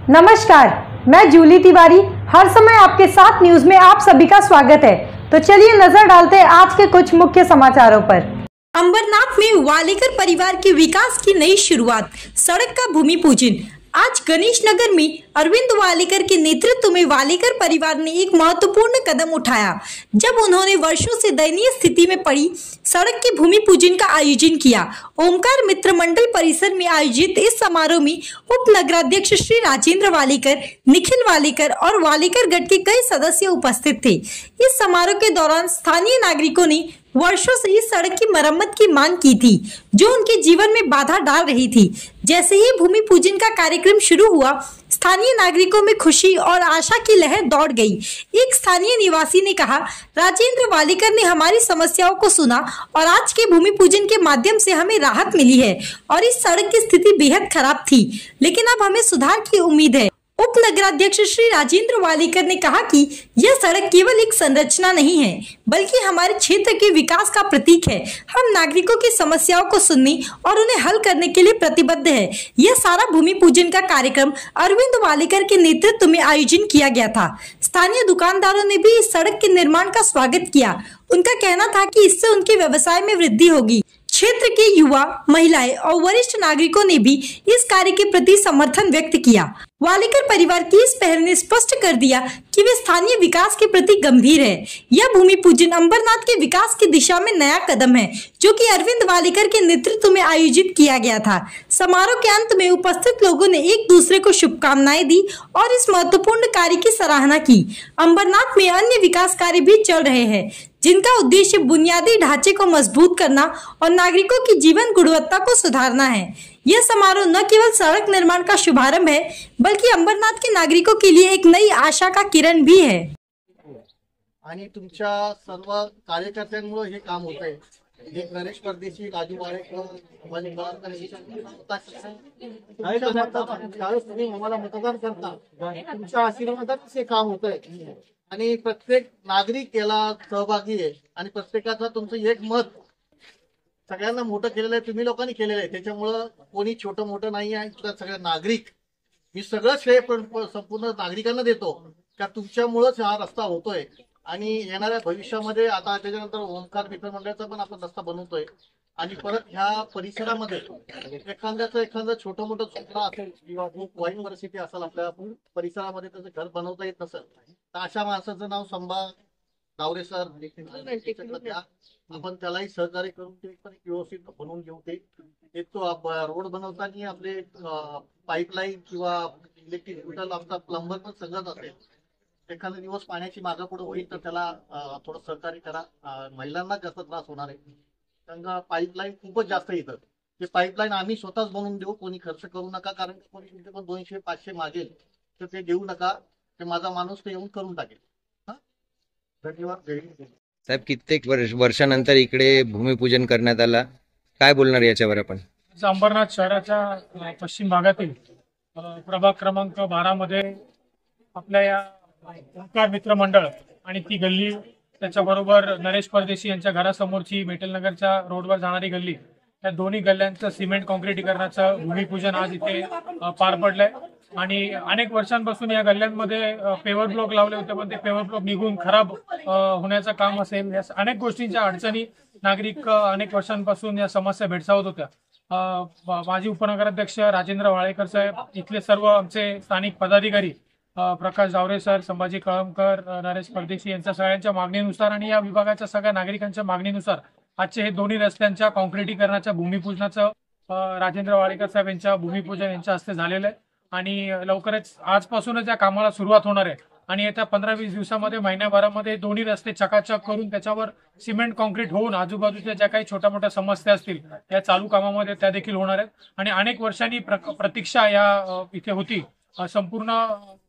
नमस्कार, मैं जूली तिवारी हर समय आपके साथ न्यूज में आप सभी का स्वागत है। तो चलिए नजर डालते हैं आज के कुछ मुख्य समाचारों पर। अंबरनाथ में वालेकर परिवार के विकास की नई शुरुआत, सड़क का भूमि पूजन। आज गणेश नगर में अरविंद वालेकर के नेतृत्व में वालेकर परिवार ने एक महत्वपूर्ण कदम उठाया जब उन्होंने वर्षों से दयनीय स्थिति में पड़ी सड़क के भूमि पूजन का आयोजन किया। ओमकार मित्र मंडल परिसर में आयोजित इस समारोह में उप नगराध्यक्ष श्री राजेंद्र वालेकर, निखिल वालेकर और वालेकर गढ़ के कई सदस्य उपस्थित थे। इस समारोह के दौरान स्थानीय नागरिकों ने वर्षों से इस सड़क की मरम्मत की मांग की थी जो उनके जीवन में बाधा डाल रही थी। जैसे ही भूमि पूजन का कार्यक्रम शुरू हुआ, स्थानीय नागरिकों में खुशी और आशा की लहर दौड़ गई। एक स्थानीय निवासी ने कहा, राजेंद्र वालेकर ने हमारी समस्याओं को सुना और आज के भूमि पूजन के माध्यम से हमें राहत मिली है और इस सड़क की स्थिति बेहद खराब थी, लेकिन अब हमें सुधार की उम्मीद है। उप नगराध्यक्ष श्री राजेंद्र वालेकर ने कहा कि यह सड़क केवल एक संरचना नहीं है बल्कि हमारे क्षेत्र के विकास का प्रतीक है। हम नागरिकों की समस्याओं को सुनने और उन्हें हल करने के लिए प्रतिबद्ध है। यह सारा भूमि पूजन का कार्यक्रम अरविंद वालेकर के नेतृत्व में आयोजन किया गया था। स्थानीय दुकानदारों ने भी इस सड़क के निर्माण का स्वागत किया। उनका कहना था कि इससे उनके व्यवसाय में वृद्धि होगी। क्षेत्र के युवा, महिलाएं और वरिष्ठ नागरिकों ने भी इस कार्य के प्रति समर्थन व्यक्त किया। वालेकर परिवार की इस पहल ने स्पष्ट कर दिया कि वे स्थानीय विकास के प्रति गंभीर है। यह भूमि पूजन अंबरनाथ के विकास की दिशा में नया कदम है जो कि अरविंद वालेकर के नेतृत्व में आयोजित किया गया था। समारोह के अंत में उपस्थित लोगों ने एक दूसरे को शुभकामनाएं दी और इस महत्वपूर्ण कार्य की सराहना की। अंबरनाथ में अन्य विकास कार्य भी चल रहे हैं जिनका उद्देश्य बुनियादी ढांचे को मजबूत करना और नागरिकों की जीवन गुणवत्ता को सुधारना है। यह समारोह न केवल सड़क निर्माण का शुभारंभ है बल्कि अंबरनाथ के नागरिकों के लिए एक नई आशा का किरण भी है। आणि तुमच्या सर्व कार्यकर्त्यांमुळे हे काम होत आहे। एक नरेश परदेशी, राजू वाडेकर, त्यावेळेस तुम्ही आम्हाला मतदान करता, तुमच्या आशीर्वादातच हे काम होत आहे आणि प्रत्येक नागरिक याला सहभागी आहे आणि प्रत्येकाचा तुमचं एक मत सगळ्यांना मोठं केलेलं आहे, तुम्ही लोकांनी केलेलं आहे। त्याच्यामुळं कोणी छोटं मोठं नाही आहे, सगळे नागरिक, मी सगळं श्रेय संपूर्ण नागरिकांना देतो का तुमच्यामुळेच हा रस्ता होतोय आणि येणाऱ्या भविष्यामध्ये आता त्याच्यानंतर ओमकार मित्र मंडळाचा पण आपण रस्ता बनवतोय आणि परत ह्या परिसरामध्ये एखादं छोटं मोठं झोपडा असेल किंवा खूप वाईट परिस्थिती असेल आपल्या परिसरामध्ये त्याचं घर बनवता येत नसेल तर अशा माणसाचं नाव संभा डावरे सर द्या, आपण त्यालाही सहकार्य करून ते पण व्यवस्थित बनवून घेऊ। ते तो रोड बनवताना आपले पाईपलाईन किंवा इलेक्ट्रिक मीटर आपला प्लंबर पण सगळंच असेल। एखादा दिवस पाण्याची मागं पुढे होईल तर त्याला थोडं सहकार्य करा। महिलांना जास्त त्रास होणार आहे, त्यांना पाईपलाईन खूपच जास्त येतं। ते पाईपलाईन आम्ही स्वतःच बनवून देऊ, कोणी खर्च करू नका, कारण कोणी पण 200-500 मागेल तर ते देऊ नका, ते माझा माणूस ते येऊन करून टाकेल। धन्यवाद। साहेब, कित्येक वर्षानंतर इकडे भूमिपूजन करण्यात आला, काय बोलणार याच्यावर आपण? अंबरनाथ शहराच्या पश्चिम भागातील प्रभाग क्रमांक 12 मध्ये आपल्या या ओंकार मित्र मंडळ आणि ती गल्ली, त्याच्याबरोबर नरेश परदेशी यांच्या घरासमोरची मेटलनगरच्या रोडवर जाणारी गल्ली, या दोन्ही गल्ल्यांचं सिमेंट कॉन्क्रिटीकरणाचं भूमिपूजन आज इथे पार पडलंय। आणि अनेक वर्षांपासून या गल्ल्यांमध्ये पेवर ब्लॉक लावले होते, पण ते पेवर ब्लॉक निघून खराब होण्याचं काम असेल, या अनेक गोष्टींच्या अडचणी नागरिक अनेक वर्षांपासून या समस्या भेडसावत होत्या। माजी उपनगराध्यक्ष राजेंद्र वालेकर साहेब, इथले सर्व आमचे स्थानिक पदाधिकारी, प्रकाश डावरे सर, संभाजी कळमकर, नरेश परदेशी यांच्या सगळ्यांच्या मागणीनुसार आणि या विभागाच्या सगळ्या नागरिकांच्या मागणीनुसार आजचे हे दोन्ही रस्त्यांच्या कॉन्क्रिटीकरणाच्या भूमिपूजनाचं राजेंद्र वालेकर साहेब यांच्या भूमिपूजन यांच्या हस्ते झालेलं आहे आणि लवकरच आजपासूनच या कामाला सुरुवात होणार आहे आणि येत्या 15-20 दिवसामध्ये, महिन्याभरामध्ये दोन्ही रस्ते चकाचक करून त्याच्यावर सिमेंट कॉन्क्रीट होऊन आजूबाजूच्या ज्या काही छोट्या मोठ्या समस्या असतील या चालू कामामध्ये त्या देखील होणार आहेत। आणि अनेक वर्षांनी प्रतीक्षा या इथे होती। संपूर्ण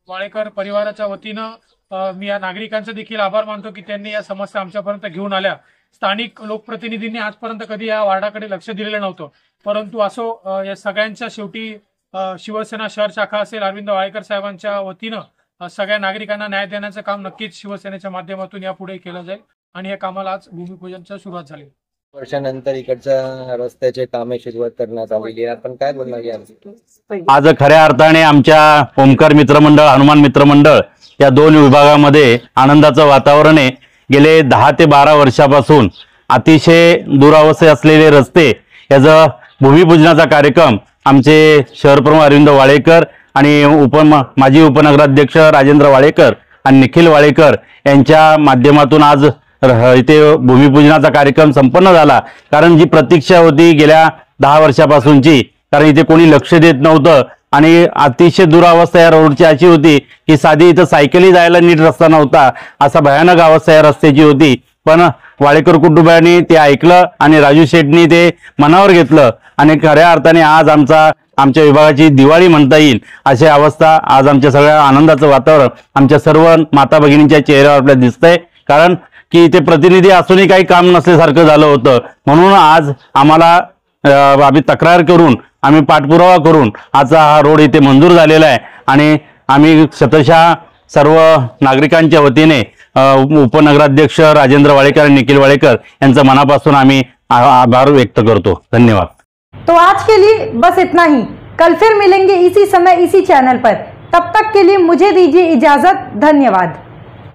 वालेकर परिवाराच्या वतीनं मी या नागरिकांचे देखील आभार मानतो की त्यांनी या समस्या आमच्यापर्यंत घेऊन आल्या। स्थानिक लोकप्रतिनिधींनी आजपर्यंत कधी या वार्डाकडे लक्ष दिलेलं नव्हतं, परंतु असो या सगळ्यांच्या शेवटी शिवसेना शहर शाखा असेल, अरविंद वालेकर साहेबांच्या वतीनं सगळ्या नागरिकांना न्याय देण्याचं काम नक्कीच शिवसेनेच्या माध्यमातून यापुढे केलं जाईल आणि या कामाला आज भूमिपूजनाची सुरुवात झाली। वर्षानंतर इकडच्या रस्त्याचे कामे सुरुवात करण्यात आलेली आहे. आपण काय बोलणार यावर? आज खऱ्या अर्थाने आमच्या ओमकार मित्रमंडळ, हनुमान मित्रमंडळ या दोन विभागामध्ये आनंदाचं वातावरण आहे. गेले 10 ते 12 वर्षापासून अतिशय दुरावस्थेत असलेले रस्ते याचा भूमिपूजनाचा कार्यक्रम आमचे शहरप्रमुख अरविंद वाळेकर आणि माजी उपनगराध्यक्ष राजेंद्र वाळेकर आणि निखिल वाळेकर यांच्या माध्यमातून आज इथे भूमिपूजनाचा कार्यक्रम संपन्न झाला. कारण जी प्रतीक्षा होती गेल्या 10 वर्षापासूनची, कारण इथे कोणी लक्ष देत नव्हतं आणि अतिशय दुरावस्था या रोडची अशी होती की साधी इथं सायकली जायला नीट रस्ता नव्हता, असा भयानक अवस्था या रस्त्याची होती. पण वाळेकर कुटुंबियांनी ते ऐकलं आणि राजू शेठनी ते मनावर घेतलं आणि खऱ्या अर्थाने आज आमच्या विभागाची दिवाळी म्हणता येईल अशी अवस्था आज आमच्या सगळ्या आनंदाचं वातावरण आमच्या सर्व माता भगिनींच्या चेहऱ्यावर आपल्याला दिसतंय. कारण की इथे प्रतिनिधी असूनही काही काम नसल्यासारखं झालं होतं. म्हणून आज आम्ही तक्रार करून, आम्ही पाठपुरावा करून आजचा हा रोड इथे मंजूर झालेला आहे आणि आम्ही शतशः सर्व नागरिकांच्या वतीने उपनगराध्यक्ष राजेंद्र वाळेकर आणि निखिल वाळेकर यांचं मनापासून आम्ही आभार व्यक्त करतो. धन्यवाद. तो आज के लिए बस इतना ही. कल फिर मिलेंगे इसी समय इसी चैनल पर. तब तक के लिए मुझे दीजिए इजाजत. धन्यवाद.